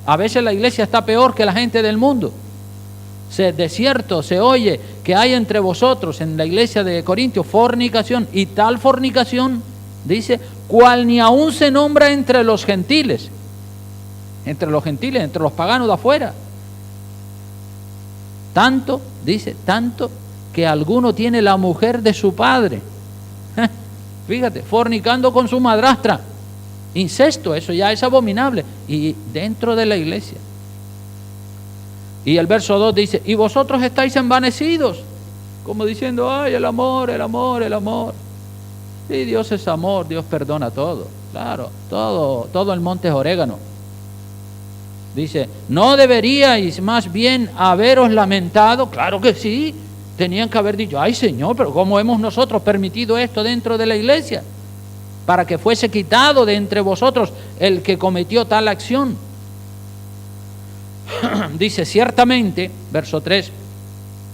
A veces la iglesia está peor que la gente del mundo. De cierto se oye que hay entre vosotros en la iglesia de Corintios fornicación, y tal fornicación, dice, cual ni aún se nombra entre los gentiles, entre los paganos de afuera. Tanto, dice, tanto que alguno tiene la mujer de su padre. Fíjate, fornicando con su madrastra. Incesto, eso ya es abominable. Y dentro de la iglesia. Y el verso 2 dice, y vosotros estáis envanecidos. Como diciendo, ay, el amor, el amor, el amor. Sí, Dios es amor, Dios perdona todo. Claro, todo el monte es orégano. Dice, ¿no deberíais más bien haberos lamentado? Claro que sí. Tenían que haber dicho, ay Señor, pero ¿cómo hemos nosotros permitido esto dentro de la iglesia? Para que fuese quitado de entre vosotros el que cometió tal acción. Dice, ciertamente, verso 3,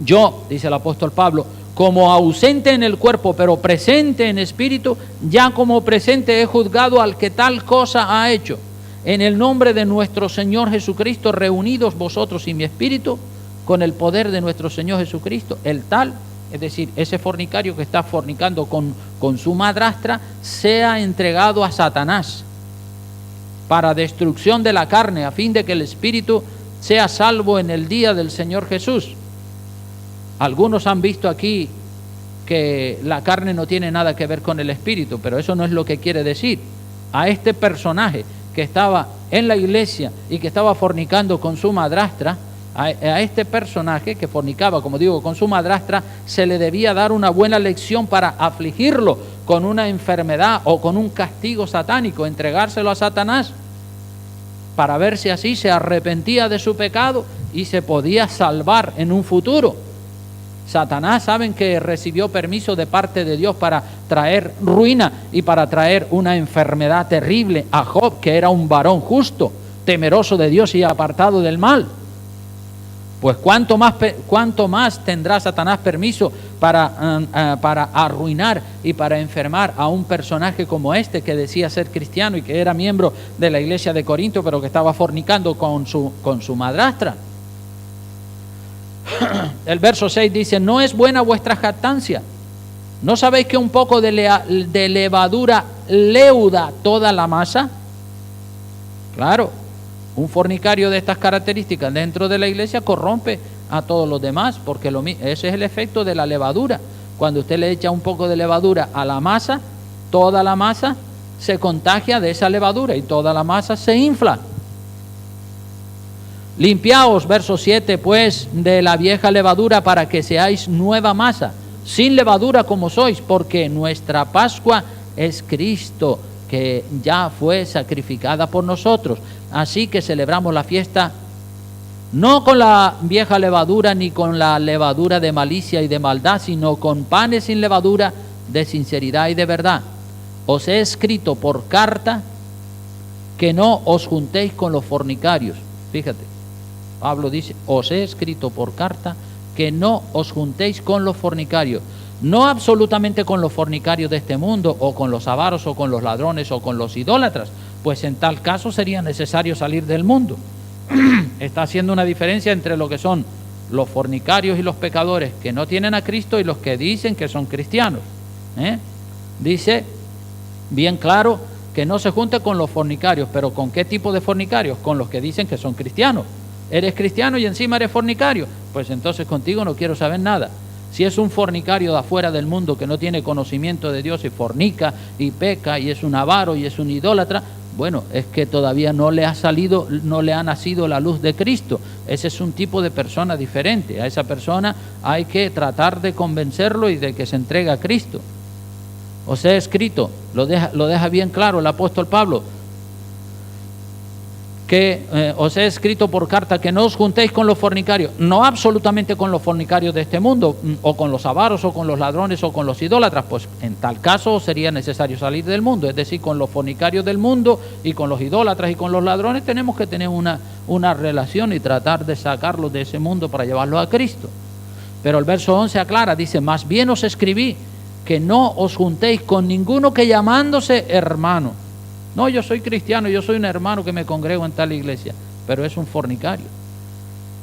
yo, dice el apóstol Pablo, como ausente en el cuerpo, pero presente en espíritu, ya como presente he juzgado al que tal cosa ha hecho. En el nombre de nuestro Señor Jesucristo, reunidos vosotros y mi espíritu, con el poder de nuestro Señor Jesucristo, el tal, es decir, ese fornicario que está fornicando con su madrastra, sea entregado a Satanás para destrucción de la carne, a fin de que el espíritu sea salvo en el día del Señor Jesús. Algunos han visto aquí que la carne no tiene nada que ver con el espíritu, pero eso no es lo que quiere decir. A este personaje que estaba en la iglesia y que estaba fornicando con su madrastra, a este personaje que fornicaba, como digo, con su madrastra, se le debía dar una buena lección para afligirlo con una enfermedad o con un castigo satánico, entregárselo a Satanás, para ver si así se arrepentía de su pecado y se podía salvar en un futuro. Satanás, saben que recibió permiso de parte de Dios para traer ruina y para traer una enfermedad terrible a Job, que era un varón justo, temeroso de Dios y apartado del mal. Pues cuánto más tendrá Satanás permiso para arruinar y para enfermar a un personaje como este, que decía ser cristiano y que era miembro de la iglesia de Corinto, pero que estaba fornicando con su madrastra. El verso 6 dice: no es buena vuestra jactancia. ¿No sabéis que un poco de levadura leuda toda la masa? Claro, un fornicario de estas características dentro de la iglesia corrompe a todos los demás, porque ese es el efecto de la levadura. Cuando usted le echa un poco de levadura a la masa, toda la masa se contagia de esa levadura y toda la masa se infla. Limpiaos, verso 7, pues, de la vieja levadura para que seáis nueva masa, sin levadura como sois, porque nuestra Pascua es Cristo, que ya fue sacrificada por nosotros. Así que celebramos la fiesta no con la vieja levadura ni con la levadura de malicia y de maldad, sino con panes sin levadura de sinceridad y de verdad. Os he escrito por carta que no os juntéis con los fornicarios. Fíjate, Pablo dice: os he escrito por carta que no os juntéis con los fornicarios. No absolutamente con los fornicarios de este mundo, o con los avaros, o con los ladrones, o con los idólatras, pues en tal caso sería necesario salir del mundo. Está haciendo una diferencia entre lo que son los fornicarios y los pecadores que no tienen a Cristo y los que dicen que son cristianos. Dice bien claro que no se junte con los fornicarios, pero ¿con qué tipo de fornicarios? Con los que dicen que son cristianos. ¿Eres cristiano y encima eres fornicario? Pues entonces contigo no quiero saber nada. Si es un fornicario de afuera del mundo que no tiene conocimiento de Dios y fornica y peca y es un avaro y es un idólatra, bueno, es que todavía no le ha nacido la luz de Cristo. Ese es un tipo de persona diferente. A esa persona hay que tratar de convencerlo y de que se entregue a Cristo. Os he escrito, lo deja bien claro el apóstol Pablo, que os he escrito por carta que no os juntéis con los fornicarios, no absolutamente con los fornicarios de este mundo, o con los avaros, o con los ladrones, o con los idólatras, pues en tal caso sería necesario salir del mundo. Es decir, con los fornicarios del mundo y con los idólatras y con los ladrones tenemos que tener una relación y tratar de sacarlos de ese mundo para llevarlos a Cristo. Pero el verso 11 aclara, dice: más bien os escribí que no os juntéis con ninguno que llamándose hermano. No, yo soy cristiano, yo soy un hermano que me congrego en tal iglesia, pero es un fornicario.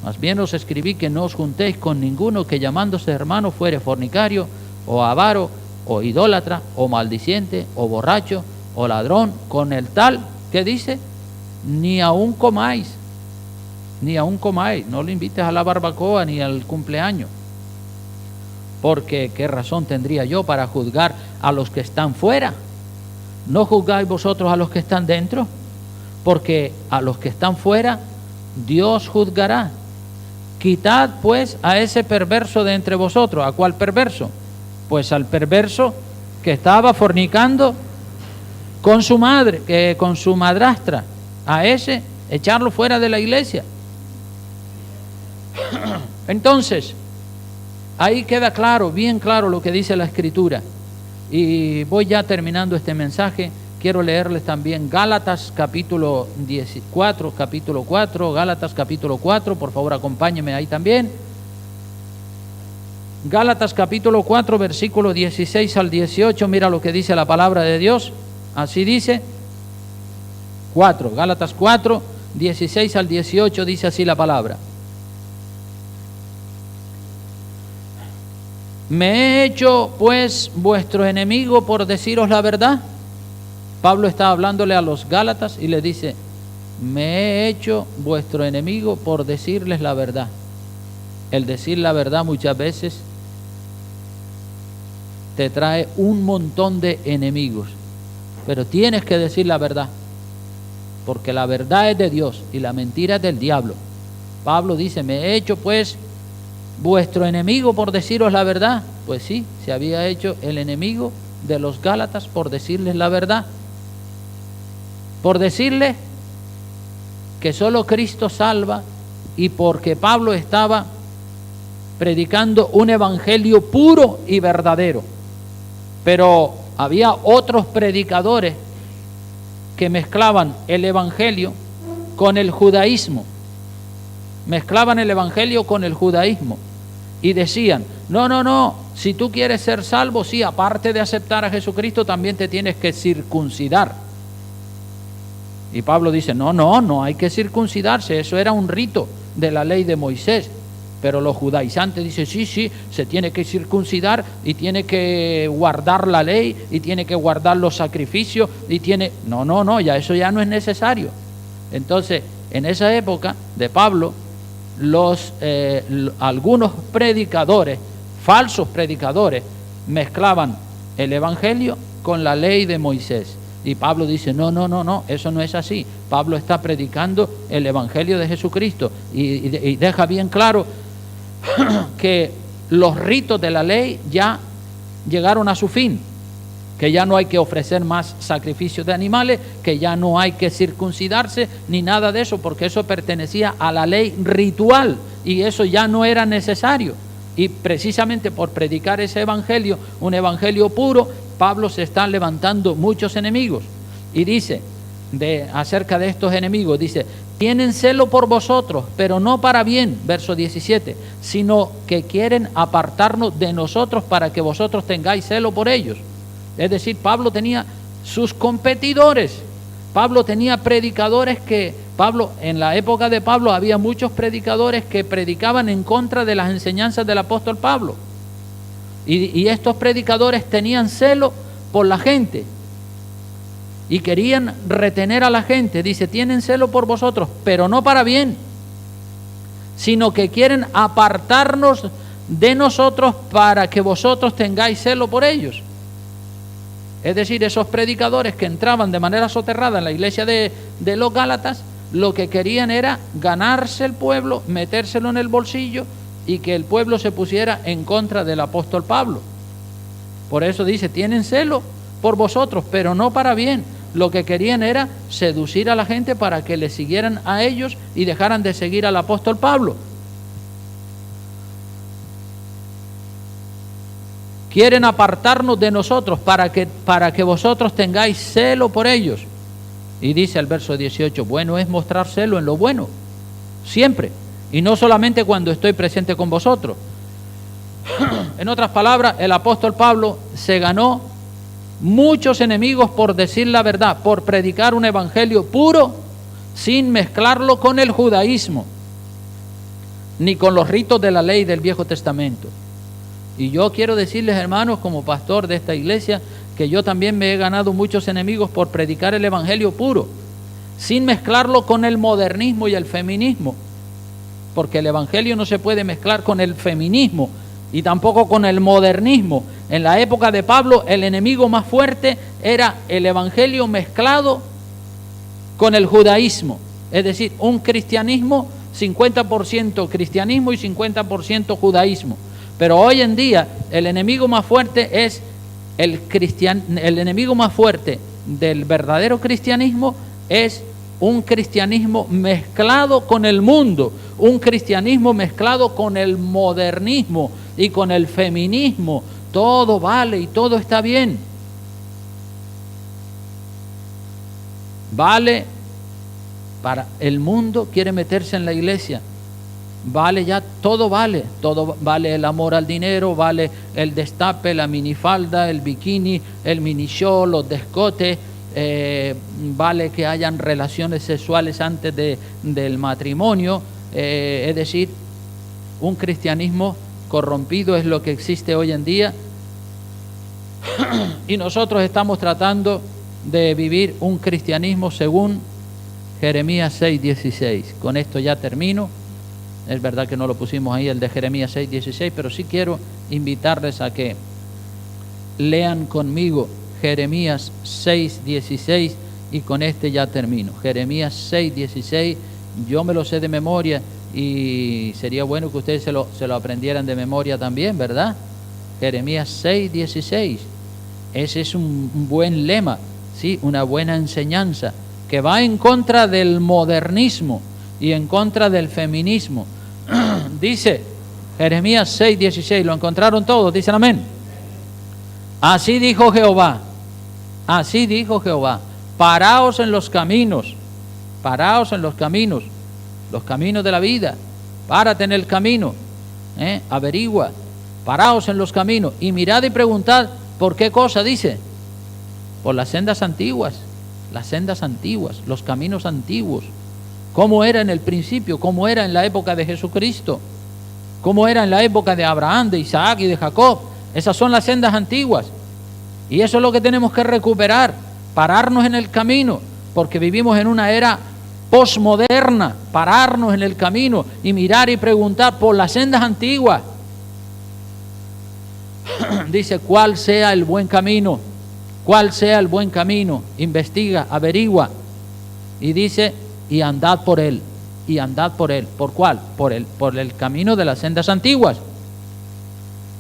Más bien os escribí que no os juntéis con ninguno que llamándose hermano fuere fornicario, o avaro, o idólatra, o maldiciente, o borracho, o ladrón, con el tal, ¿qué dice? Ni aun comáis, no lo invites a la barbacoa ni al cumpleaños. Porque ¿qué razón tendría yo para juzgar a los que están fuera? ¿No juzgáis vosotros a los que están dentro? Porque a los que están fuera Dios juzgará. Quitad pues a ese perverso de entre vosotros. ¿A cuál perverso? Pues al perverso que estaba fornicando con su madre, con su madrastra. A ese echarlo fuera de la iglesia. Entonces, ahí queda claro, bien claro lo que dice la Escritura. Y voy ya terminando este mensaje. Quiero leerles también Gálatas capítulo 4, Gálatas capítulo 4, por favor acompáñenme ahí también. Gálatas capítulo 4, versículo 16 al 18, mira lo que dice la palabra de Dios. Así dice, Gálatas 4, 16 al 18, dice así la palabra. ¿Me he hecho pues vuestro enemigo por deciros la verdad? Pablo está hablándole a los Gálatas y le dice: me he hecho vuestro enemigo por decirles la verdad. El decir la verdad muchas veces te trae un montón de enemigos, pero tienes que decir la verdad. porque la verdad es de Dios y la mentira es del diablo. Pablo dice, me he hecho pues vuestro enemigo por deciros la verdad. Pues sí, se había hecho el enemigo de los Gálatas por decirles la verdad, por decirles que solo Cristo salva, y porque Pablo estaba predicando un evangelio puro y verdadero. Pero había otros predicadores que mezclaban el evangelio con el judaísmo, mezclaban el evangelio con el judaísmo y decían, no, si tú quieres ser salvo, sí, aparte de aceptar a Jesucristo, también te tienes que circuncidar. Y Pablo dice, no hay que circuncidarse, eso era un rito de la ley de Moisés. Pero los judaizantes dicen, sí, se tiene que circuncidar y tiene que guardar la ley y tiene que guardar los sacrificios y tiene... No, ya eso ya no es necesario. Entonces, en esa época de Pablo, algunos predicadores, falsos predicadores, mezclaban el evangelio con la ley de Moisés. Y Pablo dice, no, eso no es así. Pablo está predicando el evangelio de Jesucristo y deja bien claro que los ritos de la ley ya llegaron a su fin, que ya no hay que ofrecer más sacrificios de animales, que ya no hay que circuncidarse ni nada de eso, porque eso pertenecía a la ley ritual y eso ya no era necesario. Y precisamente por predicar ese evangelio, un evangelio puro, Pablo se está levantando muchos enemigos. Y dice acerca de estos enemigos, dice, tienen celo por vosotros, pero no para bien, verso 17, sino que quieren apartarnos de nosotros para que vosotros tengáis celo por ellos. Es decir, Pablo tenía sus competidores. Pablo tenía predicadores en la época de Pablo había muchos predicadores que predicaban en contra de las enseñanzas del apóstol Pablo. Y estos predicadores tenían celo por la gente y querían retener a la gente. Dice, tienen celo por vosotros, pero no para bien, sino que quieren apartarnos de nosotros para que vosotros tengáis celo por ellos. Es decir, esos predicadores que entraban de manera soterrada en la iglesia de los Gálatas, lo que querían era ganarse el pueblo, metérselo en el bolsillo y que el pueblo se pusiera en contra del apóstol Pablo. Por eso dice, tienen celo por vosotros, pero no para bien. Lo que querían era seducir a la gente para que le siguieran a ellos y dejaran de seguir al apóstol Pablo. Quieren apartarnos de nosotros para que vosotros tengáis celo por ellos. Y dice el verso 18, bueno es mostrar celo en lo bueno, siempre, y no solamente cuando estoy presente con vosotros. En otras palabras, el apóstol Pablo se ganó muchos enemigos por decir la verdad, por predicar un evangelio puro, sin mezclarlo con el judaísmo, ni con los ritos de la ley del Viejo Testamento. Y yo quiero decirles, hermanos, como pastor de esta iglesia, que yo también me he ganado muchos enemigos por predicar el evangelio puro, sin mezclarlo con el modernismo y el feminismo, porque el evangelio no se puede mezclar con el feminismo y tampoco con el modernismo. En la época de Pablo, el enemigo más fuerte era el evangelio mezclado con el judaísmo, es decir, un cristianismo, 50% cristianismo y 50% judaísmo. Pero hoy en día el enemigo más fuerte es el enemigo más fuerte del verdadero cristianismo es un cristianismo mezclado con el mundo, un cristianismo mezclado con el modernismo y con el feminismo. Todo vale y todo está bien. Vale para el mundo, quiere meterse en la iglesia. Vale ya, todo vale el amor al dinero, vale el destape, la minifalda, el bikini, el mini show, los descotes, vale que hayan relaciones sexuales antes del matrimonio, es decir, un cristianismo corrompido es lo que existe hoy en día y nosotros estamos tratando de vivir un cristianismo según Jeremías 6:16. Con esto ya termino. Es verdad que no lo pusimos ahí el de Jeremías 6:16, pero sí quiero invitarles a que lean conmigo Jeremías 6:16 y con este ya termino. Jeremías 6:16, yo me lo sé de memoria y sería bueno que ustedes se lo aprendieran de memoria también, ¿verdad? Jeremías 6:16, ese es un buen lema, ¿sí? Una buena enseñanza que va en contra del modernismo y en contra del feminismo. Dice Jeremías 6:16, ¿lo encontraron todos? Dicen amén. Así dijo Jehová, paraos en los caminos, los caminos de la vida, párate en el camino, averigua, paraos en los caminos y mirad y preguntad, ¿por qué cosa? Dice, por las sendas antiguas, los caminos antiguos, cómo era en el principio, cómo era en la época de Jesucristo, cómo era en la época de Abraham, de Isaac y de Jacob. Esas son las sendas antiguas y eso es lo que tenemos que recuperar, pararnos en el camino, porque vivimos en una era posmoderna, pararnos en el camino y mirar y preguntar por las sendas antiguas. Dice, ¿cuál sea el buen camino? ¿Cuál sea el buen camino? Investiga, averigua. Y dice, y andad por él. ¿Por cuál? Por el camino de las sendas antiguas.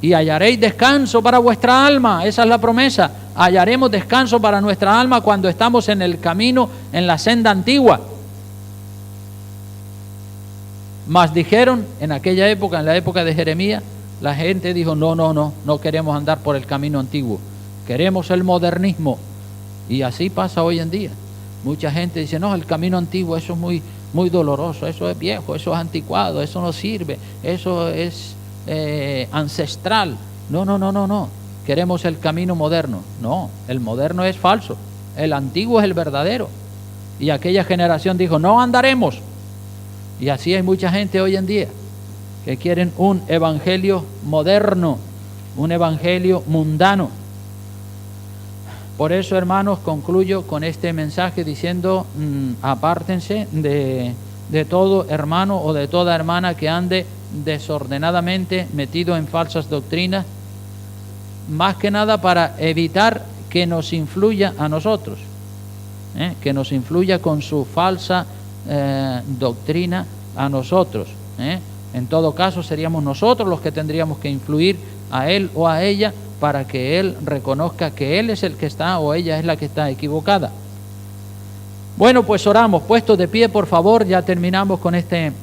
Y hallaréis descanso para vuestra alma. Esa es la promesa. Hallaremos descanso para nuestra alma cuando estamos en el camino, en la senda antigua. Mas dijeron en aquella época, en la época de Jeremías, la gente dijo, no queremos andar por el camino antiguo, queremos el modernismo. Y así pasa hoy en día. Mucha gente dice, no, el camino antiguo, eso es muy doloroso, eso es viejo, eso es anticuado, eso no sirve, eso es ancestral. No, queremos el camino moderno. No, el moderno es falso, el antiguo es el verdadero. Y aquella generación dijo, no andaremos. Y así hay mucha gente hoy en día que quieren un evangelio moderno, un evangelio mundano. Por eso, hermanos, concluyo con este mensaje diciendo, apártense de todo hermano o de toda hermana que ande desordenadamente metido en falsas doctrinas, más que nada para evitar que nos influya a nosotros, que nos influya con su falsa doctrina a nosotros. En todo caso, seríamos nosotros los que tendríamos que influir a él o a ella para que él reconozca que él es el que está o ella es la que está equivocada. Bueno, pues oramos, puestos de pie, por favor, ya terminamos con esta enseñanza.